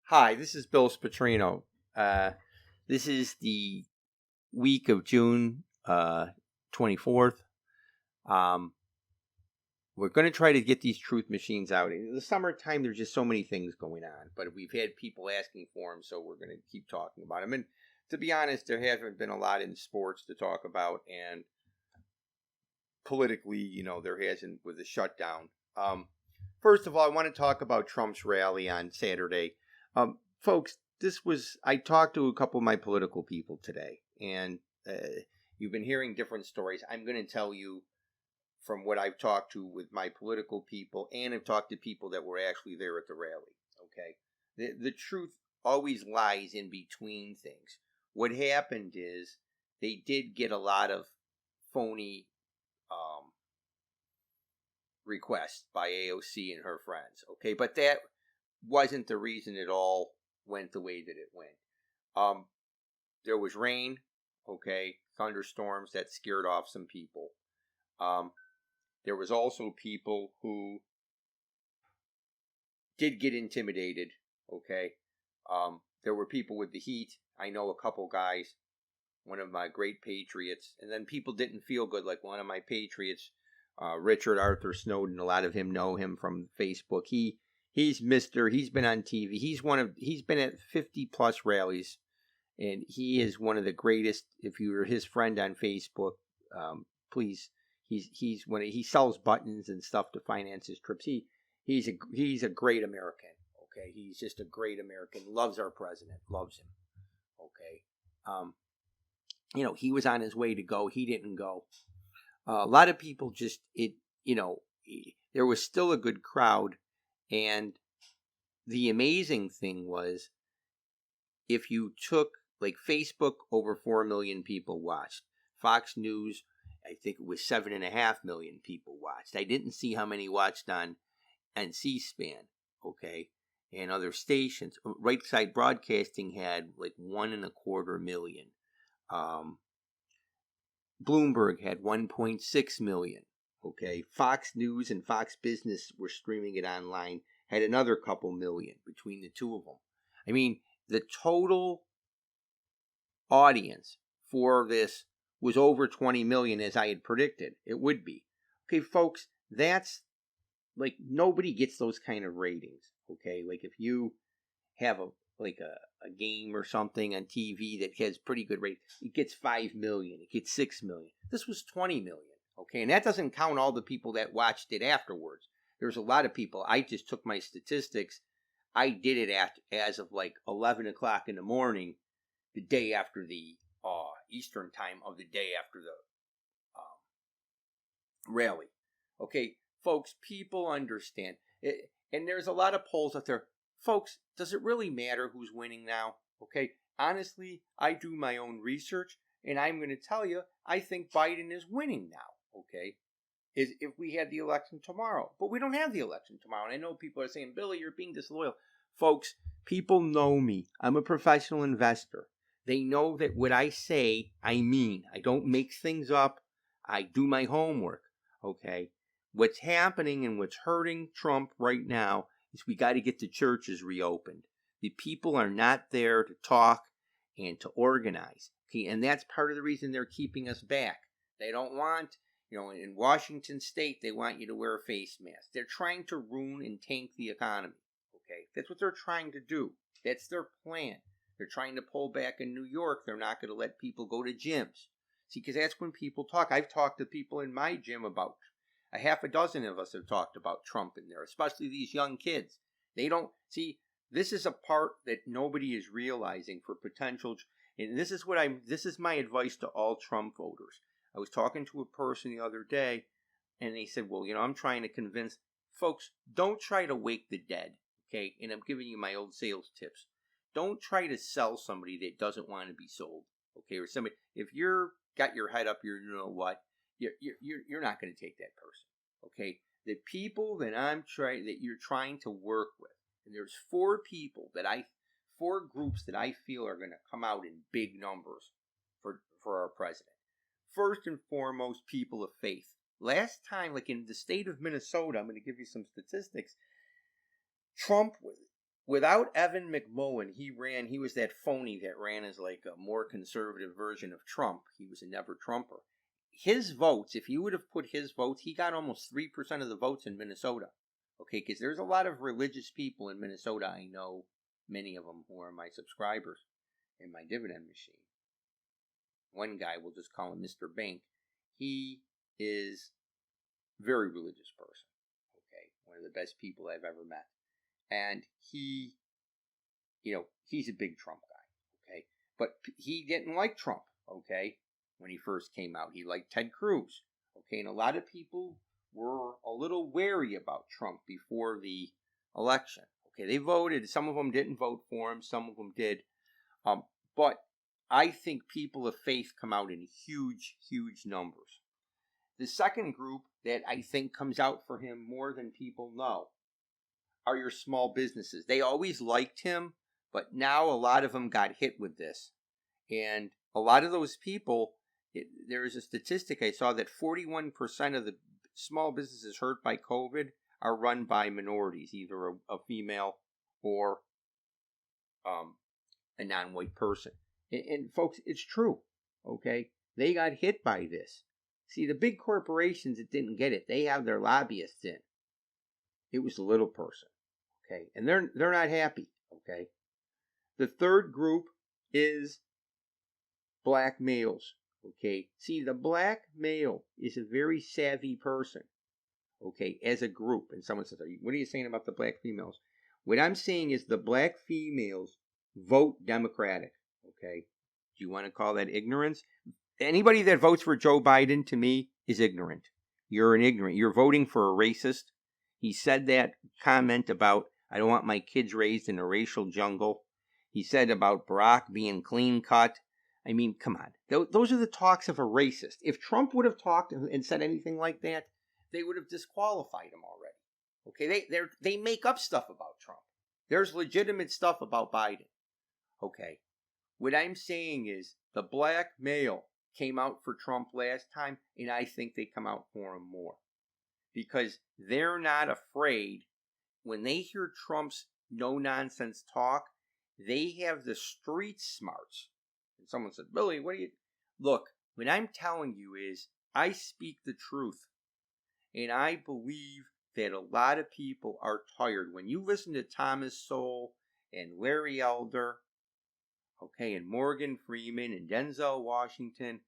Hi, this is Bill Spatrino. Uh, this is the week of June 24th. Um, we're going to try to get these truth machines out. In the summertime, there's just so many things going on, but we've had people asking for them, so we're going to keep talking about them. And to be honest, there hasn't been a lot in sports to talk about, and politically, there hasn't with the shutdown. First of all, I want to talk about Trump's rally on Saturday. Folks, I talked to a couple of my political people today, and you've been hearing different stories. I'm going to tell you from what I've talked to with my political people, and I've talked to people that were actually there at the rally. Okay. The truth always lies in between things. What happened is they did get a lot of phony requests by AOC and her friends. Okay. But that wasn't the reason it all went the way that it went. There was rain, okay, thunderstorms that scared off some people. There was also people who did get intimidated, okay. There were people with the heat. I know a couple guys, one of my great patriots, and then people didn't feel good, like one of my patriots, Richard Arthur Snowden. A lot of him know him from Facebook. He's been on TV. He's been at 50 plus rallies, and he is one of the greatest. If you're his friend on Facebook, please, he sells buttons and stuff to finance his trips. He's a great American. Okay, he's just a great American. Loves our president. Loves him. Okay, he was on his way to go. He didn't go. A lot of people there was still a good crowd, and the amazing thing was, if you took, like, Facebook, over 4 million people watched. Fox News, I think it was 7.5 million people watched. I didn't see how many watched on C-SPAN, okay, and other stations. Right Side Broadcasting had like 1.25 million. Bloomberg had 1.6 million. Okay, Fox News and Fox Business were streaming it online, had another couple million between the two of them. I mean, the total audience for this was over 20 million, as I had predicted it would be. Okay, folks, that's like, nobody gets those kind of ratings. Okay, like if you have a game or something on TV that has pretty good ratings, it gets 5 million, it gets 6 million. This was 20 million. Okay, and that doesn't count all the people that watched it afterwards. There's a lot of people. I just took my statistics. I did it as of like 11 o'clock in the morning, the day after the Eastern time of the day after the rally. Okay, folks, people understand it, and there's a lot of polls out there. Folks, does it really matter who's winning now? Okay, honestly, I do my own research, and I'm going to tell you, I think Biden is winning now. Okay, is if we had the election tomorrow, but we don't have the election tomorrow. And I know people are saying, Billy, you're being disloyal. Folks, people know me. I'm a professional investor. They know that what I say, I mean. I don't make things up. I do my homework. Okay, what's happening and what's hurting Trump right now is we got to get the churches reopened. The people are not there to talk and to organize. Okay, and that's part of the reason they're keeping us back. They don't want, in Washington State, they want you to wear a face mask. They're trying to ruin and tank the economy. Okay, that's what they're trying to do. That's their plan. They're trying to pull back in New York. They're not going to let people go to gyms. See, because that's when people talk. I've talked to people in my gym about, a half a dozen of us have talked about Trump in there, especially these young kids. They don't see, this is a part that nobody is realizing for potential. And this is my advice to all Trump voters. I was talking to a person the other day, and they said, well, I'm trying to convince folks, don't try to wake the dead. Okay. And I'm giving you my old sales tips. Don't try to sell somebody that doesn't want to be sold. Okay. Or somebody, if you're got your head up your, you're not going to take that person. Okay. The people that you're trying to work with, and there's four groups that I feel are going to come out in big numbers for our president. First and foremost, people of faith. Last time, like in the state of Minnesota, I'm going to give you some statistics. Trump without Evan McMullen, he was that phony that ran as like a more conservative version of Trump. He was a never Trumper. His votes, if you would have put his votes, he got almost 3% of the votes in Minnesota. Okay, because there's a lot of religious people in Minnesota. I know many of them who are my subscribers in my dividend machine. One guy, we'll just call him Mr. Bank. He is a very religious person. Okay, one of the best people I've ever met. And he, he's a big Trump guy. Okay, but he didn't like Trump. Okay, when he first came out, he liked Ted Cruz. Okay, and a lot of people were a little wary about Trump before the election. Okay, they voted. Some of them didn't vote for him. Some of them did. But I think people of faith come out in huge, huge numbers. The second group that I think comes out for him more than people know are your small businesses. They always liked him, but now a lot of them got hit with this. And a lot of those people, there is a statistic I saw that 41% of the small businesses hurt by COVID are run by minorities, either a female or a non-white person. And folks, it's true, okay? They got hit by this. See, the big corporations that didn't get it, they have their lobbyists in. It was the little person, okay? And they're not happy, okay? The third group is black males, okay? See, the black male is a very savvy person, okay, as a group. And someone says, what are you saying about the black females? What I'm saying is the black females vote Democratic, okay? Do you want to call that ignorance? Anybody that votes for Joe Biden, to me, is ignorant. You're an ignorant. You're voting for a racist. He said that comment about, I don't want my kids raised in a racial jungle. He said about Barack being clean cut. I mean, come on. Those are the talks of a racist. If Trump would have talked and said anything like that, they would have disqualified him already. Okay, they make up stuff about Trump. There's legitimate stuff about Biden. Okay, what I'm saying is the black male came out for Trump last time, and I think they come out for him more. Because they're not afraid. When they hear Trump's no-nonsense talk, they have the street smarts. And someone said, Billy, what do you... Look, what I'm telling you is, I speak the truth. And I believe that a lot of people are tired. When you listen to Thomas Sowell and Larry Elder, okay, and Morgan Freeman and Denzel Washington,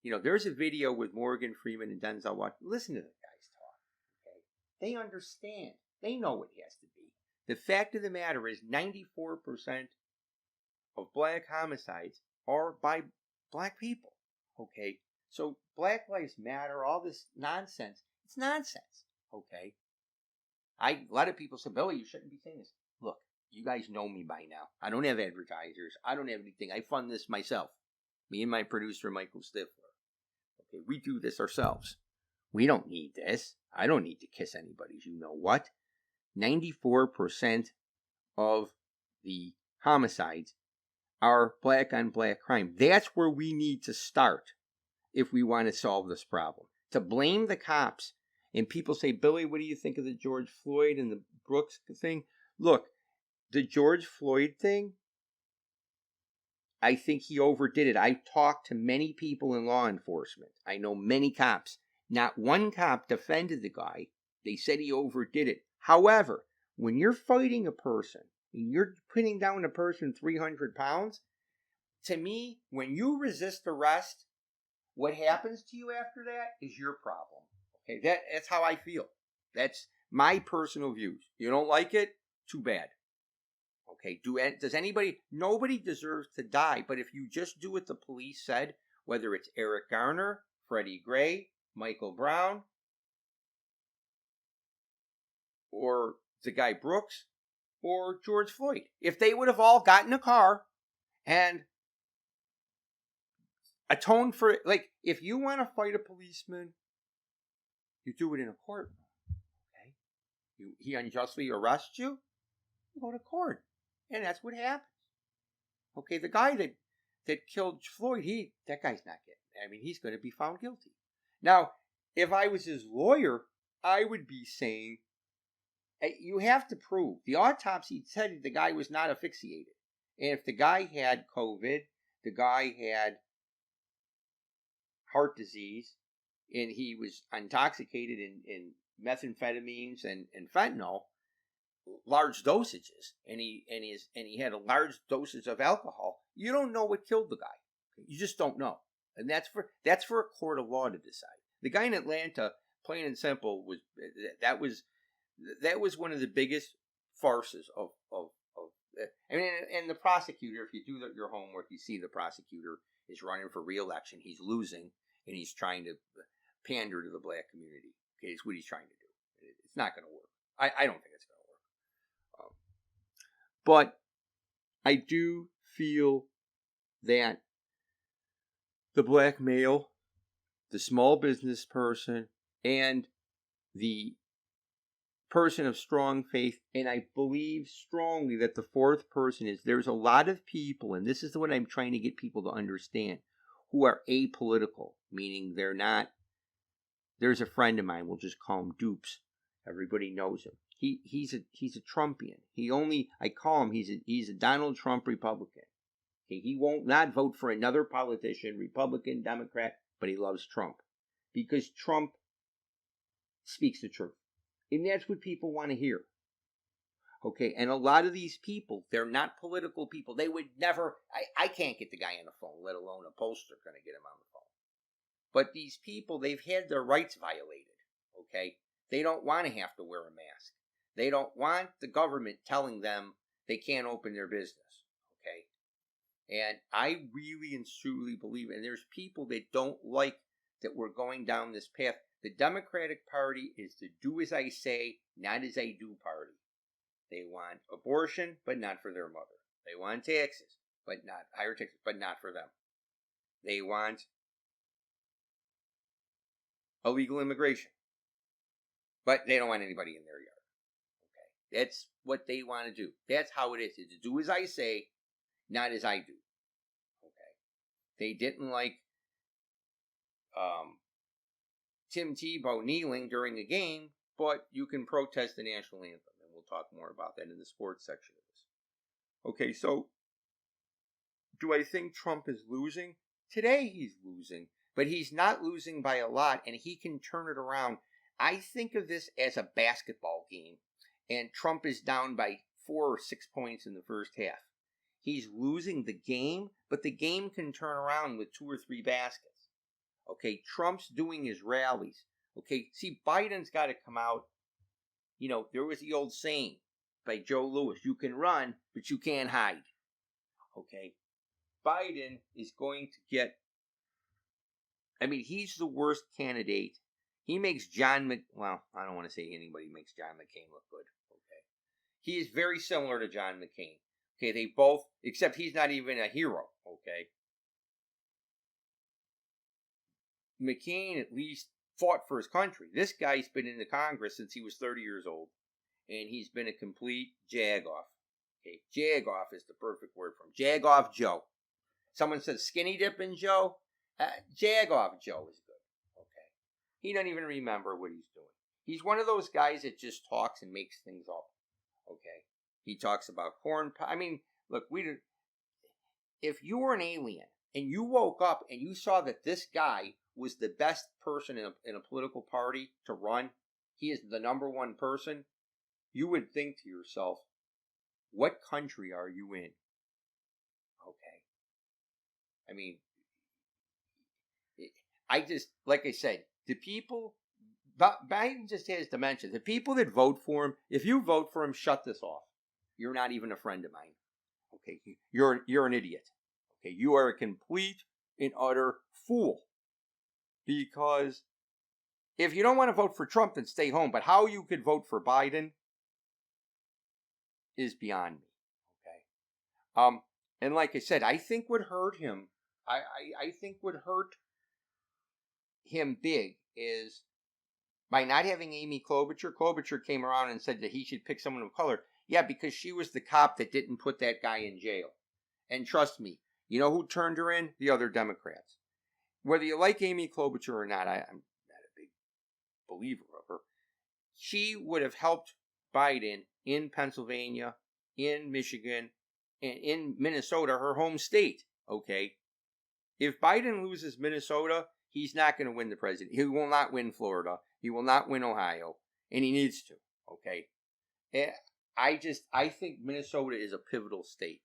there's a video with Morgan Freeman and Denzel Washington. Listen to the guys talk, okay? They understand. They know what it has to be. The fact of the matter is 94% of black homicides are by black people, okay? So Black Lives Matter, all this nonsense, it's nonsense, okay? A lot of people say, Billy, you shouldn't be saying this. Look, you guys know me by now. I don't have advertisers. I don't have anything. I fund this myself. Me and my producer, Michael Stifler. Okay, we do this ourselves. We don't need this. I don't need to kiss anybody's you know what. 94% of the homicides are black on black crime. That's where we need to start if we want to solve this problem. To blame the cops, and people say, Billy, what do you think of the George Floyd and the Brooks thing? Look, the George Floyd thing, I think he overdid it. I talked to many people in law enforcement. I know many cops. Not one cop defended the guy. They said he overdid it. However, when you're fighting a person, and you're putting down a person 300 pounds, to me, when you resist arrest, what happens to you after that is your problem. Okay, that's how I feel. That's my personal views. You don't like it? Too bad. Okay, does anybody... Nobody deserves to die, but if you just do what the police said, whether it's Eric Garner, Freddie Gray, Michael Brown, or the guy Brooks, or George Floyd, if they would have all gotten a car and atoned for it, like, if you want to fight a policeman, you do it in a court. Okay? He unjustly arrests you, you go to court. And that's what happens. Okay, the guy that killed Floyd, that guy's not getting. I mean, he's going to be found guilty. Now, if I was his lawyer, I would be saying, You have to prove. The autopsy said the guy was not asphyxiated. And if the guy had COVID, the guy had heart disease, and he was intoxicated in methamphetamines and fentanyl, large dosages, and he had a large dosage of alcohol, you don't know what killed the guy. You just don't know. And that's for a court of law to decide. The guy in Atlanta, plain and simple, that was one of the biggest farces of I mean, and the prosecutor, if you do your homework, you see the prosecutor is running for re-election. He's losing, and he's trying to pander to the black community. Okay, it's what he's trying to do. It's not going to work. I don't think it's going to work. But I do feel that the black male, the small business person, and the person of strong faith, and I believe strongly that the fourth person is, there's a lot of people, and this is what I'm trying to get people to understand, who are apolitical, meaning they're not. There's a friend of mine, we'll just call him Dupes. Everybody knows him. He's a Trumpian. I call him, he's a Donald Trump Republican. Okay, he won't not vote for another politician, Republican, Democrat, but he loves Trump because Trump speaks the truth. And that's what people want to hear. Okay, and a lot of these people, they're not political people. They would never, I can't get the guy on the phone, let alone a pollster going to get him on the phone. But these people, they've had their rights violated. Okay, they don't want to have to wear a mask. They don't want the government telling them they can't open their business. Okay, and I really and truly believe, and there's people that don't like that we're going down this path. The Democratic Party is the do as I say, not as I do party. They want abortion, but not for their mother. They want taxes, but not higher taxes, but not for them. They want illegal immigration, but they don't want anybody in their yard. Okay, that's what they want to do. That's how it is. It's do as I say, not as I do. Okay, they didn't like Tim Tebow kneeling during a game, but you can protest the national anthem, and we'll talk more about that in the sports section of this. Okay, so do I think Trump is losing? Today he's losing, but he's not losing by a lot, and he can turn it around. I think of this as a basketball game, and Trump is down by 4 or 6 points in the first half. He's losing the game, but the game can turn around with 2 or 3 baskets. Okay, Trump's doing his rallies. Okay, see, Biden's got to come out. You know, there was the old saying by Joe Louis, you can run, but you can't hide. Okay, Biden is going to get, he's the worst candidate. He makes I don't want to say anybody makes John McCain look good. Okay, he is very similar to John McCain. Okay, they both, except he's not even a hero. Okay. McCain at least fought for his country. This guy's been in the Congress since he was 30 years old, and he's been a complete jagoff. Okay, jagoff is the perfect word for him. Jagoff Joe. Someone says skinny dipping Joe. Jagoff Joe is good. Okay, he doesn't even remember what he's doing. He's one of those guys that just talks and makes things up. Okay, he talks about corn pie. Look, if you were an alien and you woke up and you saw that this guy was the best person in a political party to run, he is the number one person, you would think to yourself, what country are you in? Okay. Like I said, the people, Biden just has dementia. The people that vote for him, if you vote for him, shut this off. You're not even a friend of mine. Okay, you're an idiot. Okay, you are a complete and utter fool. Because if you don't want to vote for Trump, then stay home. But how you could vote for Biden is beyond me. Okay. And like I said, I think what hurt him, I think what hurt him big is by not having Amy Klobuchar. Klobuchar came around and said that he should pick someone of color. Yeah, because she was the cop that didn't put that guy in jail. And trust me, you know who turned her in? The other Democrats. Whether you like Amy Klobuchar or not, I'm not a big believer of her. She would have helped Biden in Pennsylvania, in Michigan, and in Minnesota, her home state. Okay. If Biden loses Minnesota, he's not going to win the president. He will not win Florida. He will not win Ohio. And he needs to. Okay. I think Minnesota is a pivotal state.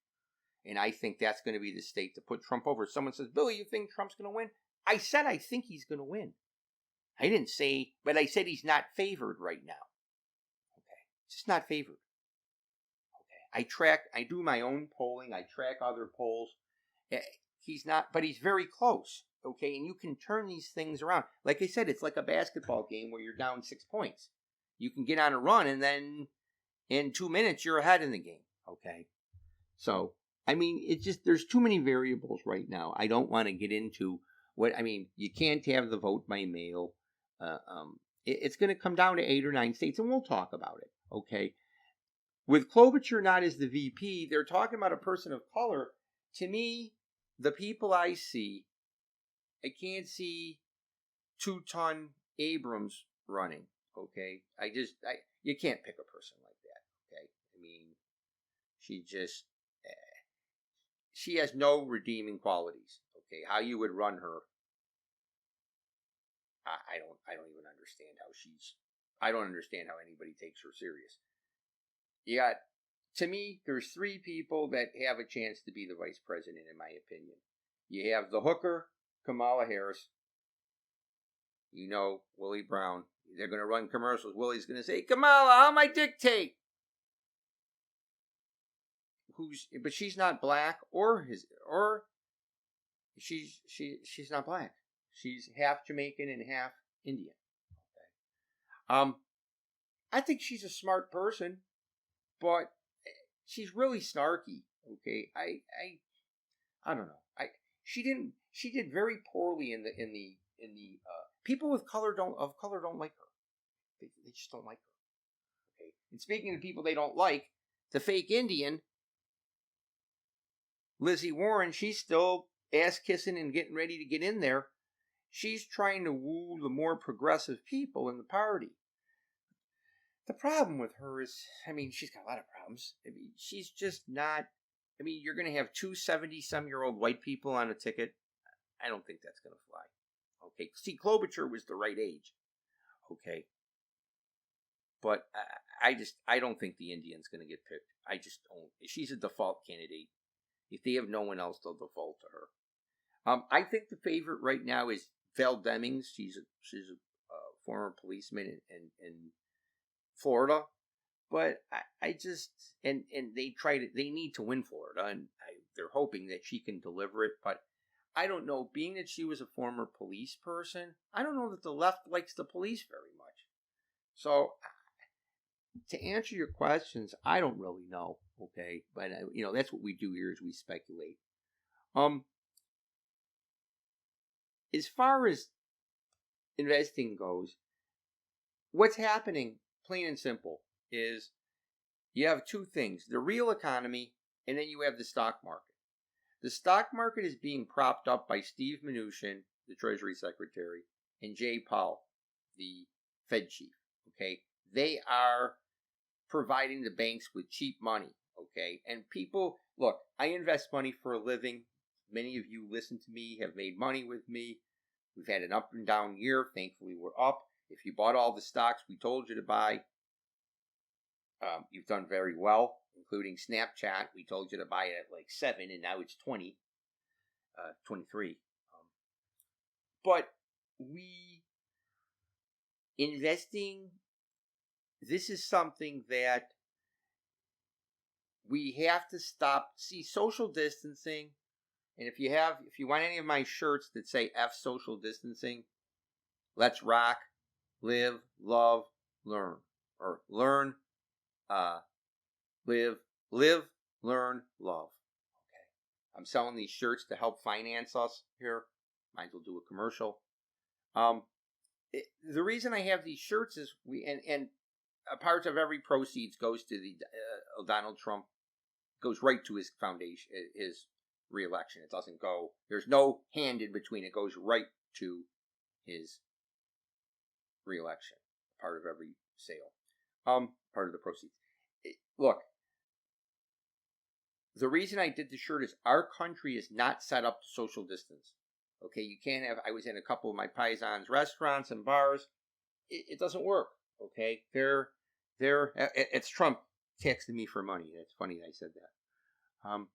And I think that's going to be the state to put Trump over. Someone says, Billy, you think Trump's going to win? I said I think he's going to win. I didn't say, but I said he's not favored right now. Okay. Just not favored. Okay. I do my own polling. I track other polls. He's not, but he's very close. Okay. And you can turn these things around. Like I said, it's like a basketball game where you're down 6 points. You can get on a run and then in 2 minutes you're ahead in the game. Okay. So, I mean, it's just, there's too many variables right now. I don't want to get into you can't have the vote by mail. It's going to come down to 8 or 9 states, and we'll talk about it. Okay. With Klobuchar not as the VP, they're talking about a person of color. To me, the people I see, I can't see 2-ton Abrams running. Okay. You can't pick a person like that. Okay. I mean, she has no redeeming qualities. Okay. How you would run her, I don't even understand I don't understand how anybody takes her serious. To me, there's 3 people that have a chance to be the vice president, in my opinion. You have the hooker, Kamala Harris. You know, Willie Brown. They're going to run commercials. Willie's going to say, Kamala, how am I dictate? But she's not black she's not black. She's half Jamaican and half Indian. Okay. I think she's a smart person, but she's really snarky. Okay. I don't know. She did very poorly in the people of color don't like her. They just don't like her. Okay. And speaking of people they don't like, the fake Indian, Lizzie Warren, she's still ass kissing and getting ready to get in there. She's trying to woo the more progressive people in the party. The problem with her is, she's got a lot of problems. She's just not, you're going to have 2 70-some-year-old white people on a ticket. I don't think that's going to fly. Okay. See, Klobuchar was the right age. Okay. But I don't think the Indian's going to get picked. I just don't. She's a default candidate. If they have no one else, they'll default to her. I think the favorite right now is Val Demings. She's a former policeman in Florida, but and they need to win Florida, and they're hoping that she can deliver it. But I don't know. Being that she was a former police person, I don't know that the left likes the police very much. So, to answer your questions, I don't really know. Okay, but that's what we do here is we speculate. As far as investing goes, what's happening, plain and simple, is you have 2 things: the real economy, and then you have the stock market. The stock market is being propped up by Steve Mnuchin, the Treasury Secretary, and Jay Powell, the Fed chief. Okay, they are providing the banks with cheap money. Okay, and people, look, I invest money for a living. Many of you listen to me, have made money with me. We've had an up and down year. Thankfully, we're up. If you bought all the stocks we told you to buy, you've done very well, including Snapchat. We told you to buy it at like 7, and now it's 20, 23. But investing, this is something that we have to stop. See, social distancing, and if you want any of my shirts that say F social distancing, let's rock, live, love, learn. Or learn, live, learn, love. Okay. I'm selling these shirts to help finance us here. Might as well do a commercial. The reason I have these shirts is and a part of every proceeds goes to the Donald Trump, goes right to his foundation, his re-election. It doesn't go, there's no hand in between. It goes right to his re-election, part of every sale. part of the proceeds. Look, the reason I did the shirt is our country is not set up to social distance. Okay, you can't have. I was in a couple of my paisans' restaurants and bars. It doesn't work. Okay, it's Trump texting me for money. That's funny I said that.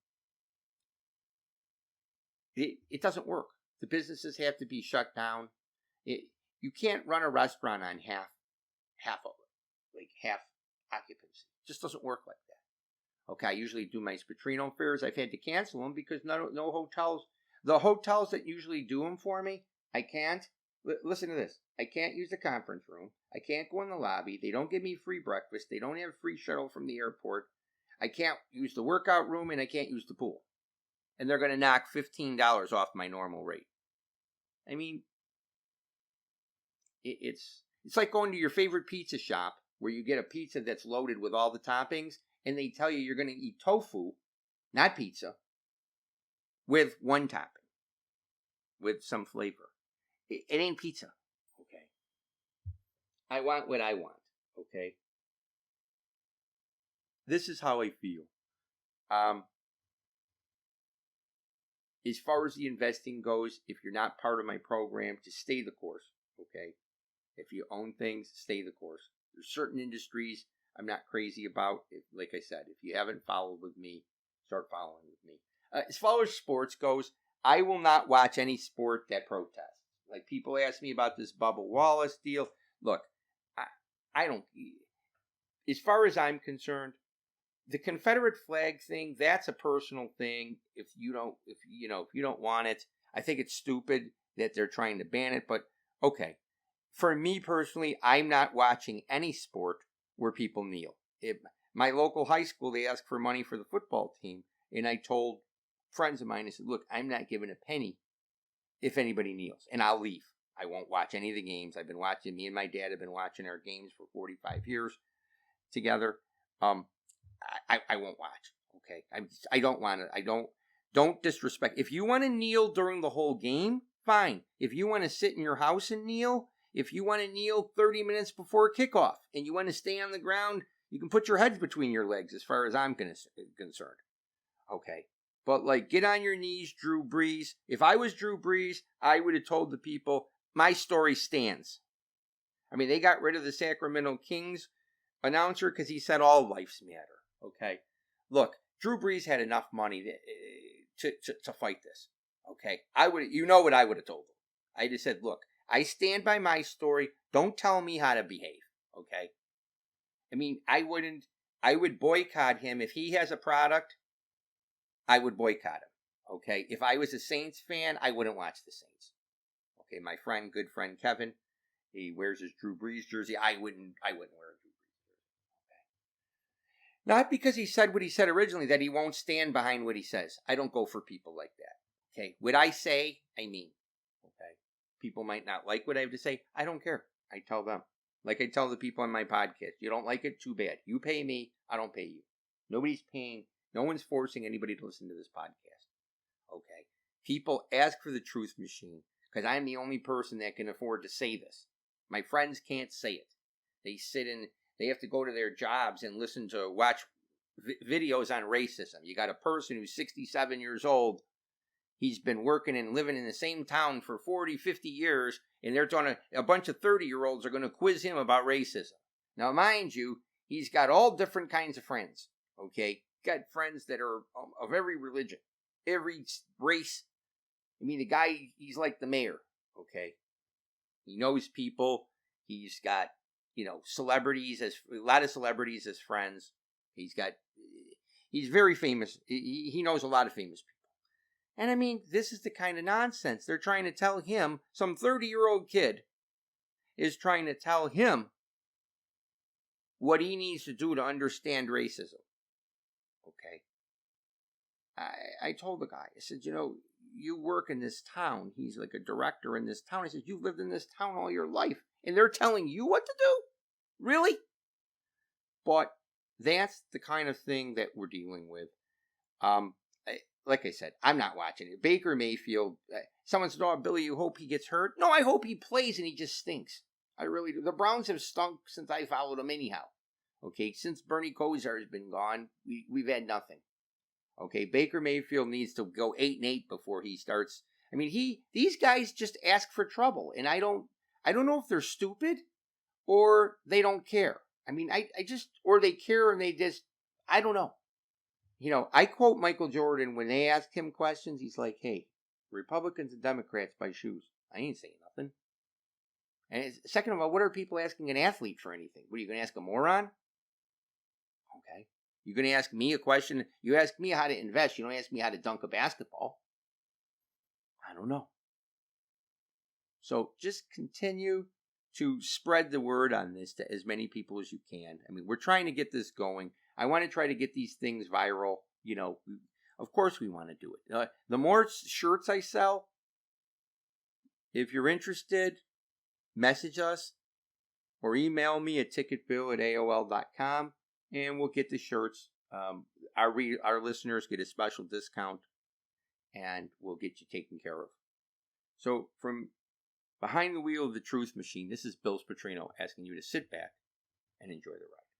It doesn't work. The businesses have to be shut down. You can't run a restaurant on half of it, like half occupancy. It just doesn't work like that. Okay, I usually do my Spatrino fairs. I've had to cancel them because no hotels. The hotels that usually do them for me, I can't. Listen to this. I can't use the conference room. I can't go in the lobby. They don't give me free breakfast. They don't have free shuttle from the airport. I can't use the workout room, and I can't use the pool. And they're going to knock $15 off my normal rate. I mean, it's like going to your favorite pizza shop where you get a pizza that's loaded with all the toppings, and they tell you you're going to eat tofu, not pizza, with one topping, with some flavor. It ain't pizza, okay? I want what I want, okay? This is how I feel. As far as the investing goes, if you're not part of my program, just stay the course, okay? If you own things, stay the course. There's certain industries I'm not crazy about. Like I said, if you haven't followed with me, start following with me. As far as sports goes, I will not watch any sport that protests. Like people ask me about this Bubba Wallace deal. Look, I don't. As far as I'm concerned, the Confederate flag thing, that's a personal thing. If you don't want it, I think it's stupid that they're trying to ban it. But okay, for me personally, I'm not watching any sport where people kneel. My local high school, they asked for money for the football team, and I told friends of mine, I said, look, I'm not giving a penny if anybody kneels, and I'll leave. I won't watch any of the games. I've been watching, me and my dad have been watching our games for 45 years together. I won't watch. Okay, I don't want to. Don't disrespect. If you want to kneel during the whole game, fine. If you want to sit in your house and kneel, if you want to kneel 30 minutes before kickoff and you want to stay on the ground, you can put your heads between your legs. As far as I'm concerned, okay. But like, get on your knees, Drew Brees. If I was Drew Brees, I would have told the people my story stands. I mean, they got rid of the Sacramento Kings announcer because he said all lives matter. Okay, look, Drew Brees had enough money to fight this. Okay, I would, what I would have told him. I just said, look, I stand by my story. Don't tell me how to behave. Okay, I mean, I would boycott him if he has a product. I would boycott him. Okay, if I was a Saints fan, I wouldn't watch the Saints. Okay, my good friend Kevin, he wears his Drew Brees jersey. I wouldn't wear a Drew Brees jersey. Okay. Not because he said what he said originally, that he won't stand behind what he says. I don't go for people like that. Okay, what I say, I mean. Okay, people might not like what I have to say. I don't care. I tell them. Like I tell the people on my podcast, you don't like it, too bad. You pay me, I don't pay you. Nobody's paying. No one's forcing anybody to listen to this podcast. Okay, people ask for the Truth Machine because I'm the only person that can afford to say this. My friends can't say it. They have to go to their jobs and watch videos on racism. You got a person who's 67 years old. He's been working and living in the same town for 40, 50 years, and they're talking, a bunch of 30-year-olds are going to quiz him about racism. Now, mind you, he's got all different kinds of friends, okay? Got friends that are of every religion, every race. I mean, the guy, he's like the mayor, okay? He knows people. He's got, celebrities, a lot of celebrities as friends. He's very famous. He knows a lot of famous people. And I mean, this is the kind of nonsense. They're trying to tell him, some 30-year-old kid is trying to tell him what he needs to do to understand racism. Okay. I told the guy, I said, you work in this town. He's like a director in this town. I said, you've lived in this town all your life, and they're telling you what to do? Really? But that's the kind of thing that we're dealing with. Like I said, I'm not watching it. Baker Mayfield, someone said, oh, Billy, you hope he gets hurt? No, I hope he plays and he just stinks. I really do. The Browns have stunk since I followed them anyhow. Okay, since Bernie Kosar has been gone, we've had nothing. Okay, Baker Mayfield needs to go 8-8 before he starts. I mean, these guys just ask for trouble, and I don't know if they're stupid or they don't care. I mean, I just, or they care and they just, I don't know. You know, I quote Michael Jordan when they ask him questions. He's like, "Hey, Republicans and Democrats buy shoes. I ain't saying nothing." And second of all, what are people asking an athlete for anything? What are you going to ask a moron? Okay. You're going to ask me a question. You ask me how to invest. You don't ask me how to dunk a basketball. I don't know. So just continue to spread the word on this to as many people as you can. I mean, we're trying to get this going. I want to try to get these things viral. You know, of course we want to do it. The more shirts I sell, if you're interested, message us or email me at ticketbill@aol.com and we'll get the shirts. Our listeners get a special discount and we'll get you taken care of. So from behind the wheel of the truth machine, this is Bill Spatrino asking you to sit back and enjoy the ride.